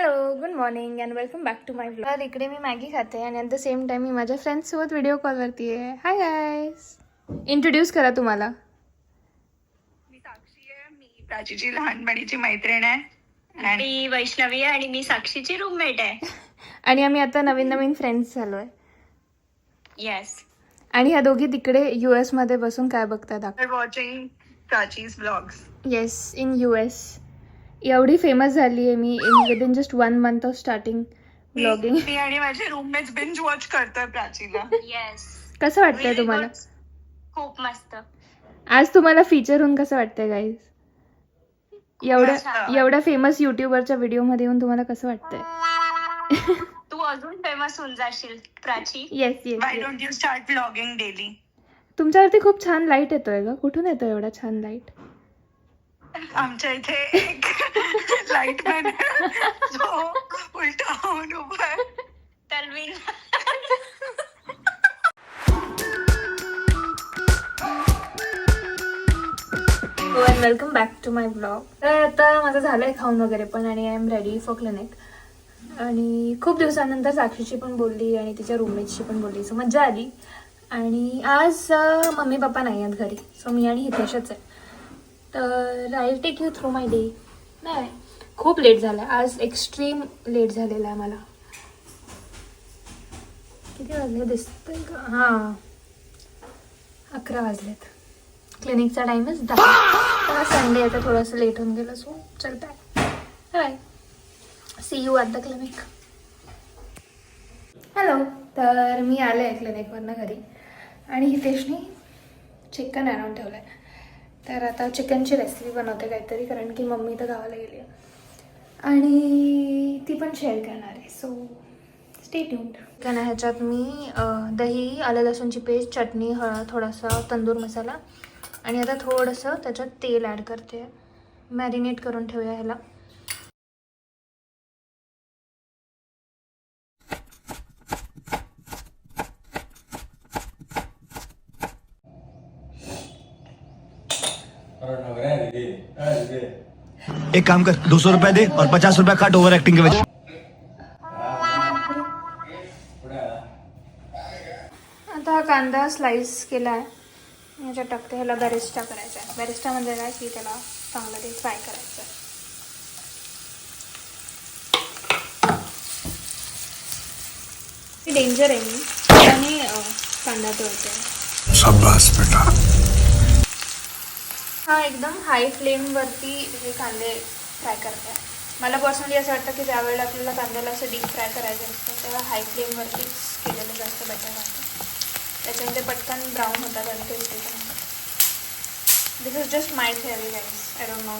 Hello, good morning and welcome back to my vlog. तर इकडे मी मॅगी खाते आणि ॲट द सेम टाईम मी माझ्या फ्रेंड्ससोबत व्हिडिओ कॉलवरती आहे. हाय गाईज, इंट्रोड्यूस करा तुम्हाला. मी साक्षी आहे. मी प्राचीची लहानपणीची मैत्रीण आहे आणि मी वैष्णवी आहे आणि मी साक्षीची रूममेट आहे. आणि आम्ही आता नवीन नवीन फ्रेंड्स झालो आहे. येस. आणि ह्या दोघी तिकडे US मध्ये बसून काय बघतात? Watching Prachi's vlogs. Yes, in US. एवढी फेमस झाली आहे मी within just 1 month of starting vlogging. मी आणि माझे रूममेट्स बिंज वॉच करतोय प्राचीला. येस. कसं वाटतंय तुम्हाला? खूप मस्त. आज तुम्हाला फीचर होऊन कसं वाटतंय गाईज? एवढ्या फेमस युट्यूबरच्या व्हिडिओमध्ये येऊन तुम्हाला कसं वाटतंय? तू अजून फेमस होऊन जाशील Prachi. Yes yes. Why don't you start vlogging daily? तुमच्यावरती खूप छान लाईट येतोय ग. कुठून येतोय एवढा छान लाईट? आमच्या इथे एक लाईटमॅन जो उलटा होऊन उभा आहे. तन्वीन. Welcome back to my vlog. तर आता माझं झालंय खाऊन वगैरे पण आणि I am ready for clinic. आणि खूप दिवसानंतर साक्षीची पण बोलली आणि तिच्या रूममेटशी पण बोलली, सो मज्जा आली. आणि आज मम्मी पप्पा नाही आहेत घरी, सो मी आणि हितेशच आहे. तर I will take you through my day. नाही, खूप लेट झालं आहे आज, एक्स्ट्रीम लेट झालेला आहे मला. किती वाजले दिसतंय का? हां, 11 वाजलेत. क्लिनिकचा टाइम इज 10. तर संडे आता थोडंसं लेट होऊन गेलं, सो चलता है. Hi, see you at the clinic. Hello. तर मी आले आहे क्लिनिकवरनं घरी आणि हितेशनी चिकन आणून ठेवलं आहे. तर आता चिकनची रेसिपी बनवते काहीतरी, कारण की मम्मी तर गावाला गेली आहे आणि ती पण शेअर करणार आहे, सो स्टे ट्यून्ड. चिकन ह्याच्यात मी दही, आलं लसूणची पेस्ट, चटणी, हळद, थोडासा तंदूर मसाला आणि आता थोडंसं त्याच्यात तेल ॲड करते. मॅरिनेट करून ठेवूया ह्याला. एक काम कर, 200 रुपए दे और 50 रुपए काट ओवर एक्टिंग के वजह. आता हा कांदा स्लाइस केला आहे, ह्याच्यात टाकते. ह्याला बॅरिस्टा करायचा आहे. बॅरिस्टा म्हणजे काय की त्याला चांगलं ते फ्राय करायचं आहे. डेंजर आहे मी आणि कांदा तळते. शाबाश बेटा. हा एकदम हाय फ्लेमवरती हे कांदे फ्राय करते. मला पर्सनली असं वाटतं की ज्यावेळेला आपल्याला कांद्याला असं डीप फ्राय करायचं असतं तेव्हा हाय फ्लेमवरतीच केलेलं जास्त बेटर वाटतं. त्याच्याने ते पटकन ब्राऊन होतात आणि टेस्टी पण होतात. This is just my theory guys, I don't know.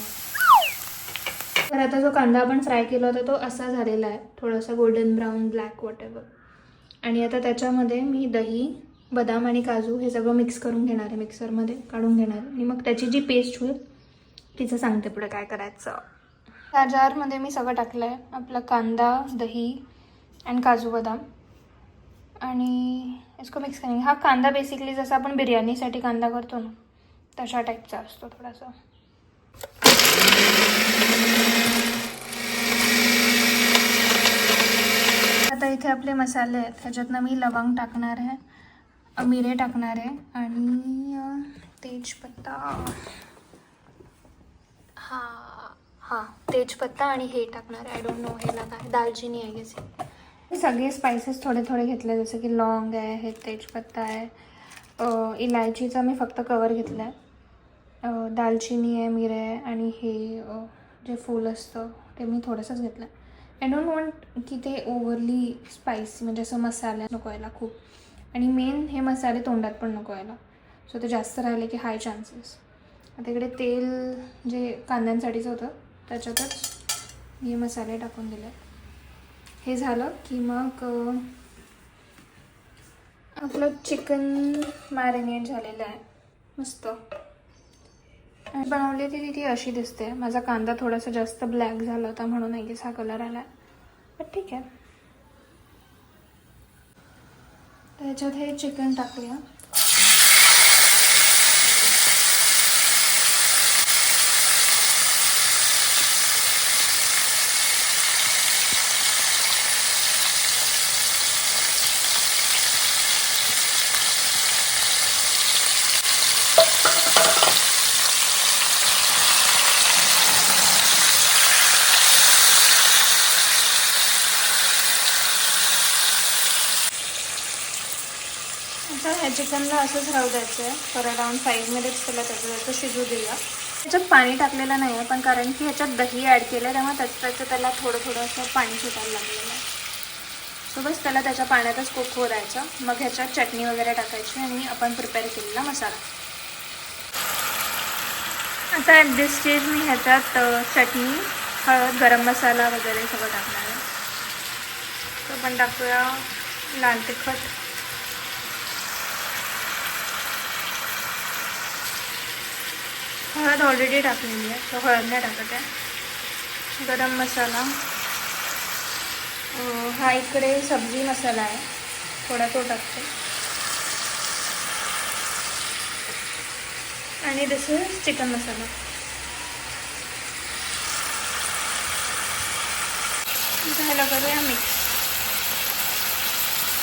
तर आता जो कांदा आपण फ्राय केला होता तो असा झालेला आहे, थोडासा गोल्डन ब्राऊन, ब्लॅक, वॉटेवर. आणि आता त्याच्यामध्ये मी दही, बदाम आणि काजू हे सगळं मिक्स करून घेणार आहे, मिक्सरमध्ये काढून घेणार आहे. आणि मग त्याची जी पेस्ट होईल तिचं सांगते पुढे काय करायचं. त्या जारमध्ये मी सगळं टाकलं आहे, आपला कांदा, दही आणि काजू बदाम. आणि इसको मिक्स करेंगे. हा कांदा बेसिकली जसा आपण बिर्याणीसाठी कांदा करतो ना तशा टाईपचा असतो थोडासा. आता इथे आपले मसाले आहेत, ह्याच्यातनं मी लवंग टाकणार आहे, मिरे टाकणार आहे आणि तेजपत्ता. हां तेजपत्ता आणि हे टाकणार आहे. आय डोंट नो ह्याला काय, दालचिनी आहे गेस. हे सगळे स्पायसेस थोडे थोडे घेतले, जसं की लॉंग आहे, हे तेजपत्ता आहे, इलायचीचा मी फक्त कवर घेतला आहे, दालचिनी आहे, मिरे आहे आणि हे जे फूल असतं ते मी थोडंसंच घेतलं आहे. आय डोंट वॉन्ट की ते ओव्हरली स्पायसी, म्हणजे असं मसाला नको यायला खूप. आणि मेन हे मसाले तोंडात पण नको यायला, सो ते जास्त राहिले की हाय चान्सेस. आता इकडे तेल जे कांद्यांसाठीचं होतं त्याच्यातच हे मसाले टाकून दिले. हे झालं की मग आपलं चिकन मॅरिनेट झालेलं आहे मस्त. आणि बनवली ती ती अशी दिसते. माझा कांदा थोडासा जास्त ब्लॅक झाला होता म्हणून नाही की हा कलर आला, पण ठीक आहे. त्याच्यात हे चिकन टाकूया. आता ह्या चिकनला असंच राहू द्यायचं आहे फॉर अराउंड 5 मिनिट्स. त्याला त्याचं शिजू देऊया. त्याच्यात पाणी टाकलेलं नाही आहे, पण कारण की ह्याच्यात दही ॲड केलं आहे त्यामुळे त्याला थोडं असं पाणी सुटायला लागलेलं आहे. सो बस त्याला त्याच्या पाण्यातच कुक हो द्यायचं. मग ह्याच्यात चटणी वगैरे टाकायची आणि आपण प्रिपेअर केलेला मसाला. आता ॲट दिस स्टेज मी ह्याच्यात चटणी, हळद, गरम मसाला वगैरे सगळं टाकणार आहे. तो पण टाकूया लाल तिखट, हळद ऑलरेडी टाकलेली आहे तो हळद नाही टाकत आहे. गरम मसाला, हा इकडे सब्जी मसाला आहे थोडा तो टाकते. आणि दिस इज चिकन मसाला. ह्याला करूया मिक्स.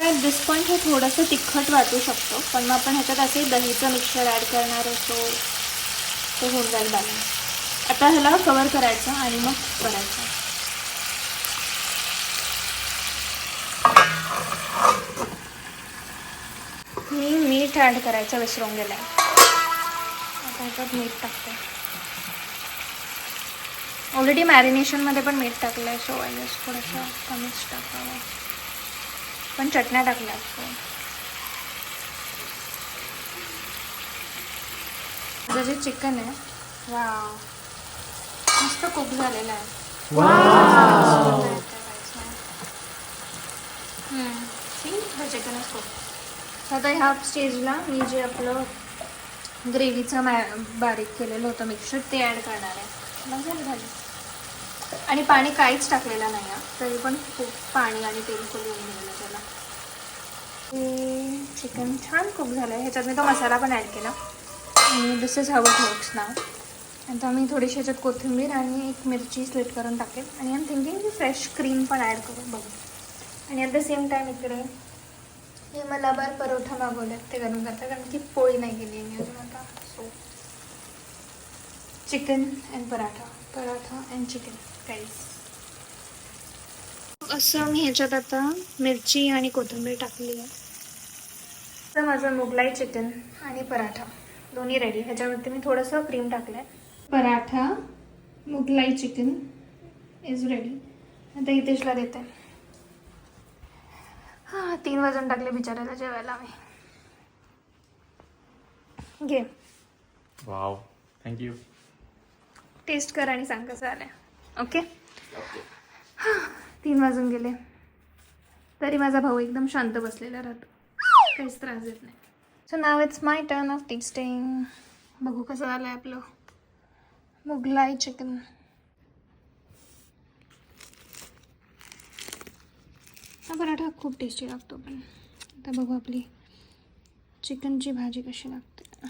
ॲट दिस पॉईंट हे थोडंसं तिखट वाटू शकतो, पण मग आपण ह्याच्यात असे दहीचं मिक्सचर ॲड करणार असो तो होऊन जाईल बॅलन्स. आता ह्याला कवर करायचं आणि मग करायचं. मी मीठ ॲड करायचं विसरून गेलं आहे. आता ह्याच्यात मीठ टाकते. ऑलरेडी मॅरिनेशनमध्ये पण मीठ टाकलं आहे, सो आय गेस थोडंसं कमीच टाकावं. पण चटण्या टाकल्या असतो. माझं जे चिकन आहे वाव मस्त कुक झालेलं आहे. चिकनच खूप. आता ह्या स्टेजला मी जे आपलं ग्रेव्हीचं बारीक केलेलं होतं मिक्सचर ते ॲड करणार आहे. झाली. आणि पाणी काहीच टाकलेलं नाही आहे, तरी पण खूप पाणी आणि तेल खूप येऊन गेलं त्याला. चिकन छान कुक झालं आहे. ह्याच्यात मी तो मसाला पण ॲड केला आणि दिस इज हाऊ इट वर्क्स नाव. आता मी थोडीशी ह्याच्यात कोथिंबीर आणि एक मिरची स्लिट करून टाकेल आणि आय एम थिंकिंग की फ्रेश क्रीम पण ॲड करून बघू. आणि ॲट द सेम टाईम इकडे हे मला बार परोठा मागवलेत ते गरम करतात, कारण की पोळी नाही गेली मी अजून. आता so chicken and paratha and chicken rice. असं मी ह्याच्यात आता मिरची आणि कोथिंबीर टाकली आहे. तर माझं मुगलाई चिकन आणि पराठा दोन्ही रेडी. ह्याच्यावरती मी थोडंसं क्रीम टाकलं आहे. Paratha Mughlai chicken is ready. आता हितेशला देते. हां 3 वाजून टाकले बिचारायला जेवायला आम्ही. घे. Wow, thank you. टेस्ट कर आणि सांग कसं आलं. ओके. 3 वाजून गेले तरी माझा भाऊ एकदम शांत बसलेला राहतो, काहीच त्रास देत नाही. So now it's my turn off testing. बघू कसं झालं आहे आपलं मुगलाई चिकन. हा पराठा खूप टेस्टी लागतो. पण आता बघू आपली चिकनची भाजी कशी लागते.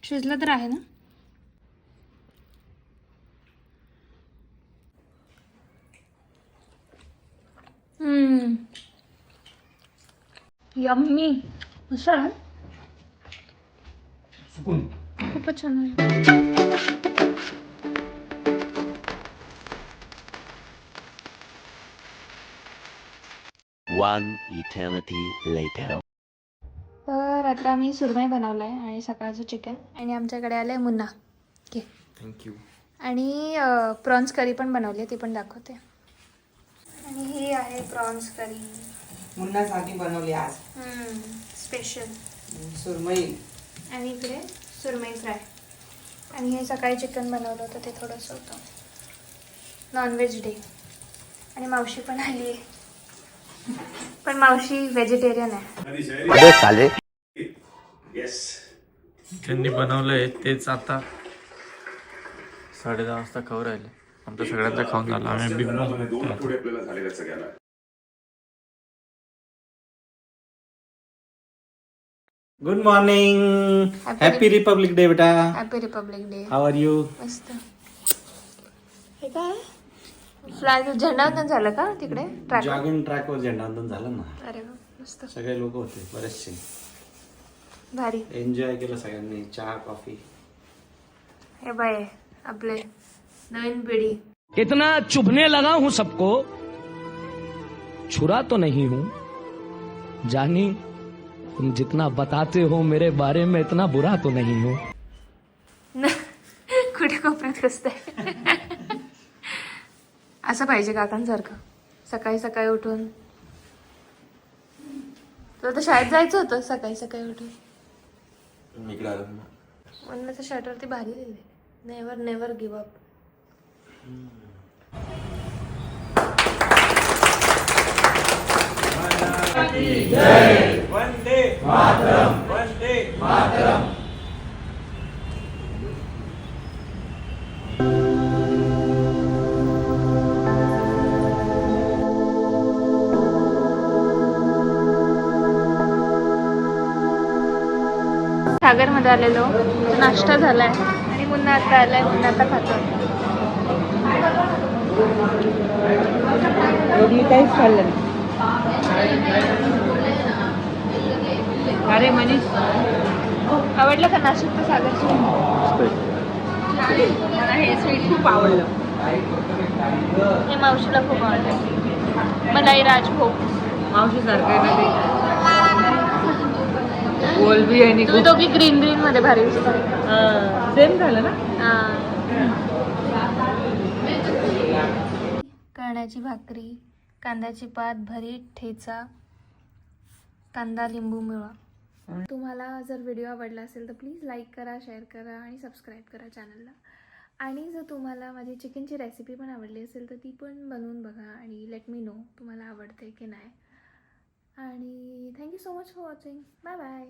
शिजलं तर आहे ना. यम्मी मस्त. खूपच छान आहे. One eternity later. तर आता मी सुरमई बनवलं आहे आणि सकाळचं चिकन. आणि आमच्याकडे आलं आहे मुन्ना. घे. थँक्यू. आणि प्रॉन्स करी पण बनवली आहे, ती पण दाखवते. आणि ही आहे प्रॉन्स करी मुन्नासाठी बनवली आज स्पेशल. सुरमई आणि इकडे सुरमई फ्राय. आणि हे सकाळी चिकन बनवलं होतं ते थोडंसं होतं. Non veg day. आणि मावशी पण आली आहे, पण मावशी व्हेजिटेरियन आहे. अबे साले. ज्यांनी बनवलंय तेच आता 10:30 वाजता खाऊ राहिले. आमच्या सगळ्यांचा खाऊन झाला. आम्ही Bigg Boss. Good morning. Happy republic day बेटा. Happy republic day. How are you? मस्त. हे काय फ्लॅग झेंडावंदन झालं का तिकडे ट्रॅक? जॉगिंग ट्रॅकवर झेंडावंदन झालं ना. अरे वा, मस्त. सगळे लोक होते बरेचसे. भारी. एन्जॉय केलं सगळ्यांनी. चहा कॉफी. हे बाय आपले नवीन पिढी. इतना चुभने लगा हूं सबको, छुरा तो नहीं हूं, जानी तुम जितना बताते हो मेरे बारे में इतना बुरा तो नहीं हो. कुठे कोपऱ्यात बसताय? असं पाहिजे काकांसारखं सकाळी सकाळी उठून. तुला तर शाळेत जायचं होतं सकाळी सकाळी उठून. म्हणून त्याच्या शर्टवरती भारी लिहिले, नेव्हर नेव्हर गिव्ह अप. सागरमध्ये आलेलो, नाश्ता झालाय आणि मुन्ना आता आलाय. मुन्ना आता खातो. काहीच खाल्लं नाही. अरे मनीष, आवडलं का नाशिकचं सागरचं? मला हे स्वीट खूप आवडलं. हे मावशीला खूप आवडलं. मलाई राजभोग. मावशी सारखं ना ते गोलबी आणि तुम्ही दोघी ग्रीन ग्रीन मध्ये भारी दिसता. सेम झालं ना. कळण्याची भाकरी, कांद्याची पात, भरीत, ठेचा, कांदा लिंबू मिळवा. तुम्हाला जर व्हिडिओ आवडला असेल तर प्लीज लाईक करा, शेअर करा आणि सबस्क्राईब करा चॅनलला. आणि जर तुम्हाला माझी चिकनची रेसिपी पण आवडली असेल तर ती पण बनवून बघा आणि लेट मी नो तुम्हाला आवडते की नाही. आणि thank you so much for watching. Bye bye.